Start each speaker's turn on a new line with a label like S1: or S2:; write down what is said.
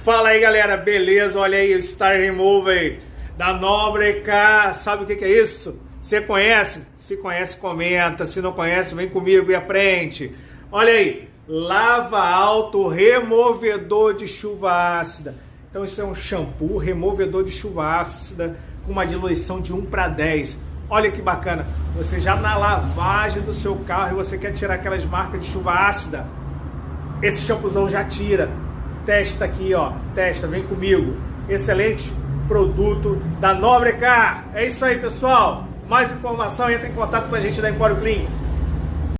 S1: Fala aí, galera, beleza? Olha aí o Star Remover da Nobre Car. Sabe o que é isso? Você conhece? Se conhece, comenta. Se não conhece, vem comigo e aprende. Olha aí, lava alto removedor de chuva ácida. Então isso é um shampoo removedor de chuva ácida com uma diluição de 1:10. Olha que bacana, você já na lavagem do seu carro e você quer tirar aquelas marcas de chuva ácida, esse shampoozão já tira. Testa aqui, ó, testa, vem comigo. Excelente produto da Nobre Car. É isso aí, pessoal. Mais informação, entra em contato com a gente da Empório Clean.